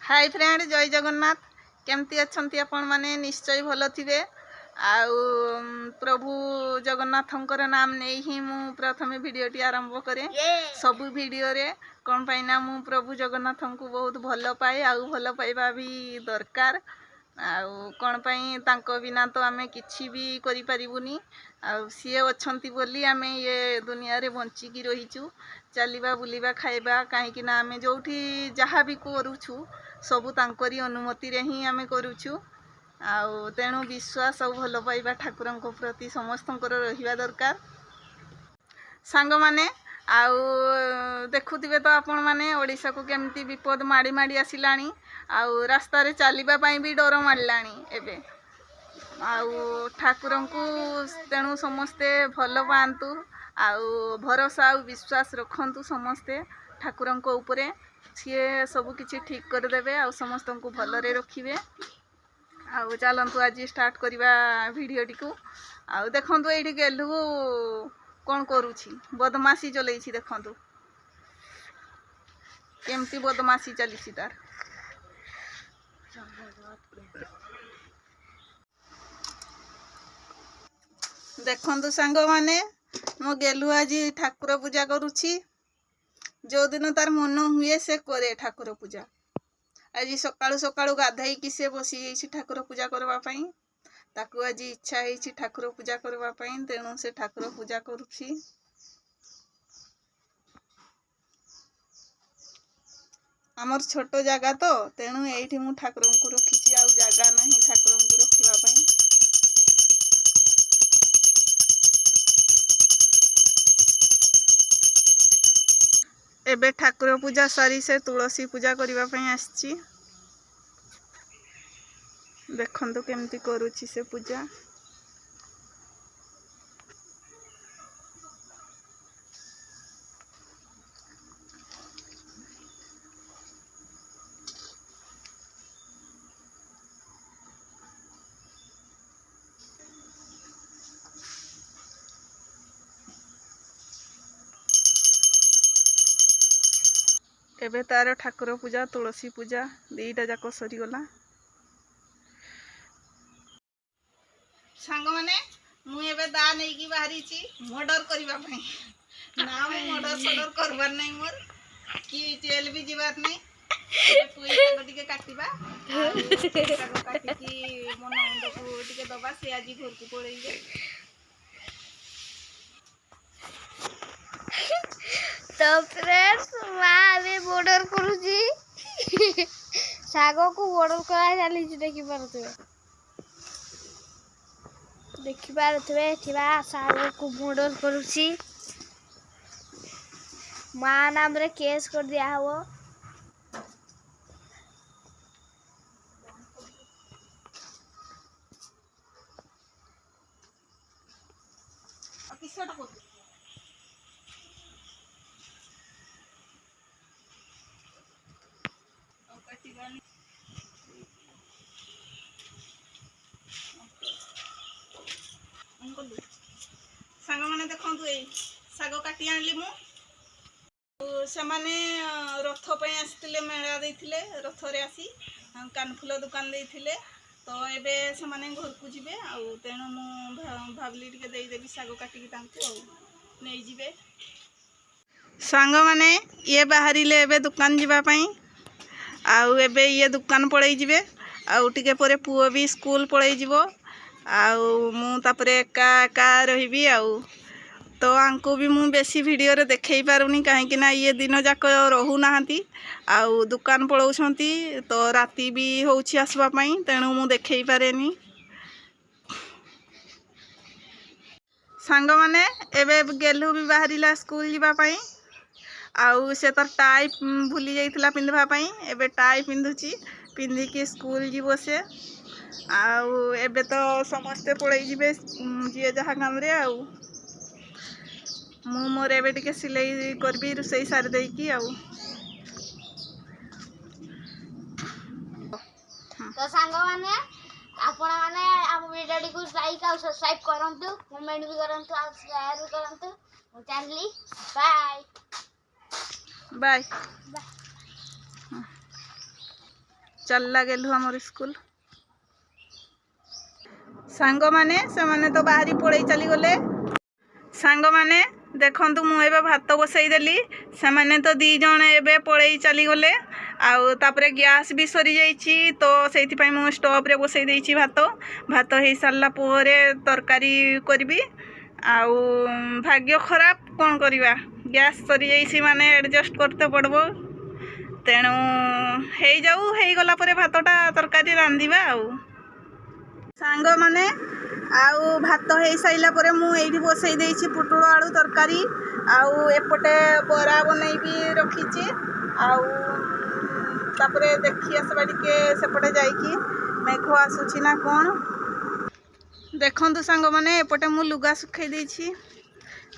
Hi friend जय जगन्नाथ केमती अच्छंती आपण माने निश्चय भल थिबे आउ प्रभु जगन्नाथंकर नाम नहीं ही मु प्रथमे वीडियोटी आरंभ करे सबु वीडियो रे कोन पाइना मु प्रभु जगन्नाथंकु बहुत भल पाए आउ भल पाइबा भी दरकार आउ कोन पई तांको बिना तो आमे किछि भी करि परिबुनी आउ सिए अछंती बोली आमे ये दुनिया रे बंची की रहिचु चलिबा बुलिबा खाइबा काहे कि ना आमे जोठी जहा भी करूछु सबु तांकरी अनुमति रे ही आमे करूछु आउ तेणु विश्वास और भल पाइबा ठाकुरंक प्रति समस्तंकर रहिबा दरकार सांग माने आउ देखुथिबे तो आपण माने ओडिसा को केमती विपद माडी माडी आसिलानी आउ रास्ता रे चलिबा पई भी डर माडलानी एबे आउ ठाकुरंकु तेणु समस्ते भल पांतु आउ भरोसा आउ विश्वास रखंतु समस्ते ठाकुरंक ऊपरे सी सब किछि ठीक कर देबे आउ समस्त को भलरे रखिबे आउ चलंतु आज स्टार्ट करवा वीडियोटी को आउ देखंतु एठी गेलु कोन करूछि बदमाशी चलैछि देखंतु केमती बदमाशी चलीछि तार देखंतु सांग माने मो गेलु आज ठाकुर पूजा करूछि जो दिन तार मन हुए से करे ठाकुर पूजा आज सकाळु सकाळु गाधई कि से बसी जाइछि ठाकुर पूजा करबा पई ताकू आज इच्छा हेछि ठाकुर पूजा करबा पई तेणु से ठाकुर पूजा करूछि हमर छोटो जागा तो तेणु एठी मु ठाकुर को रखिछि आ जागा नाही ठाकुर को रखिबा पई एबे ठाकुर पूजा सरी से तुलसी पूजा करबा पई आछि देखंतु केमती करूछि से पूजा एबे तार ठाकुर पूजा तुलसी पूजा दीटा जाक सरी गला सांग माने मु एबे दा नै की बाहरी छी मर्डर करबा पई ना मु मर्डर सडर करबार नै मोर की जेल भी जीवार नै पुई साग टिके काटिबा साग काटी की मन अंड को टिके दबा से आज घर को पळेइबे तो फ्रेंड्स मां बॉर्डर करूची सागो को बॉर्डर करा चली देखि पारथबे थिबा सागो को बॉर्डर करूची मां नाम रे केस कर दिया हो किसटा को सांग माने देखंतु ए साग काटी आनली मु से माने रथ पे आसिले मेला देथिले रथ रे आसी कानफुल दुकान देथिले तो एबे से माने घर को जिबे आ तेणु मु भाबली टिके देई देबी साग काटी की तांको आ नै जिबे सांग माने ये बाहरिले एबे दुकान जिबा पई आउ एबे ये दुकान पळै जिबे आउ टिके परे पुओ भी स्कूल पळै जिवो आउ मु तापरे एका एका रहिबी आउ तो आंको भी मु बेसी वीडियो रे देखै पारुनी काहे कि ना ये दिन जाक रहू नाहंती आउ दुकान पळौछंती तो राती भी होउछि आसबा पई तेणु मु देखै पारेनी सांग माने एबे गेलु भी बाहरिला स्कूल जिबा पई आउ से तो टाई भूली जाइथिला पिंधबा पई एबे टाई पिंधुची पिंधी के स्कूल जीवो से आउ एबे तो समस्ते पळै जिबे जे जहा काम रे आउ मु मोर एबे टिके सिलाई करबी रुसई सार देई की आउ तो सांग माने आपण माने हम वीडियो को लाइक और सब्सक्राइब करंतु कमेंट भी करंतु और शेयर भी करंतु चैनल बाय बाय चलला गेलु हमर स्कूल सांग माने से माने तो बाहरी पड़े चली गले सांग माने देखंतु मु एबे भात बसई देली से माने तो दी जण एबे पड़े चली गले आउ तापरे गैस भी सरी जाइछि तो सेति पई मु स्टोव रे बसई देइछि भात भात हेई सारला पोरे तरकारी करबी आउ भाग्य खराब कौन करवा गैस सरी जाइछि माने एडजस्ट करते पड़बो तेणु हेई जाऊ हेई गला परे भातटा तरकारी रांधिबा आउ सांग माने आउ भात हेई साइला परे मु एइठी बसई देइछि पुटुळ आलू तरकारी आउ एपटे बरा बनैबी रखिछि आउ तापरे देखि आसबा टिके सेपटे जाइकी मेघ आसुछि ना कोन देखंतु सांग माने एपटे मु लुगा सुखै देइछि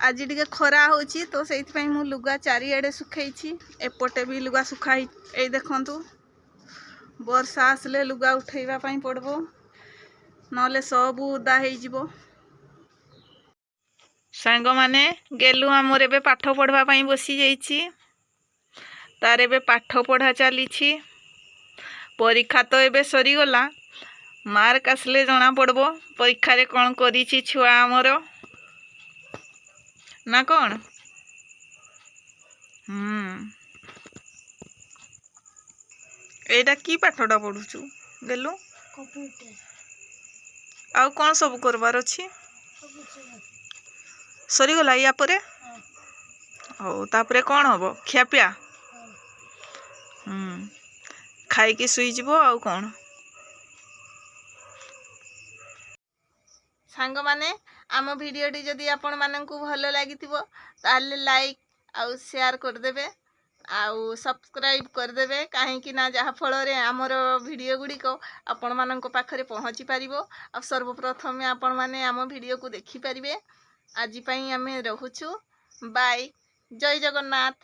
आज टिके खरा होछि तो सेइथि पई मु लुगा चारिआडे सुखैछि एपटे भी लुगा सुखाई ए देखंतु वर्षा आसले लुगा उठैबा पई पड़बो नले सब उदा हेइ जिवो सांग माने गेलु हमर एबे पाठ पढ़वा पई बसी जाइछि तार एबे पाठ पढ़ा चलीछि परीक्षा तो एबे सरी गला मार्क आसले जना पड़बो परीक्षा रे कोन करिछि छुआ हमर ना कोन एटा की पाठटा पढुछु गेलु कंप्यूटर आउ कौन सब करबार अछि सरी गला या परे हो तापरे कौन हबो खियापिया खाई के सुई जिवो आउ कौन सांग माने आम भिडियोटी जदि आपण माननकु भलो लागिथिबो ताले लाइक आउ शेयर कर देबे आउ सब्सक्राइब कर देबे काहे कि ना जहा फल रे हमर वीडियो गुडी को आपण माननक पाखरे पहुंची परिबो आ सर्वप्रथम आपण माने आम वीडियो को देखि परिबे आजि पई हमें रहूछु बाय जय जगन्नाथ।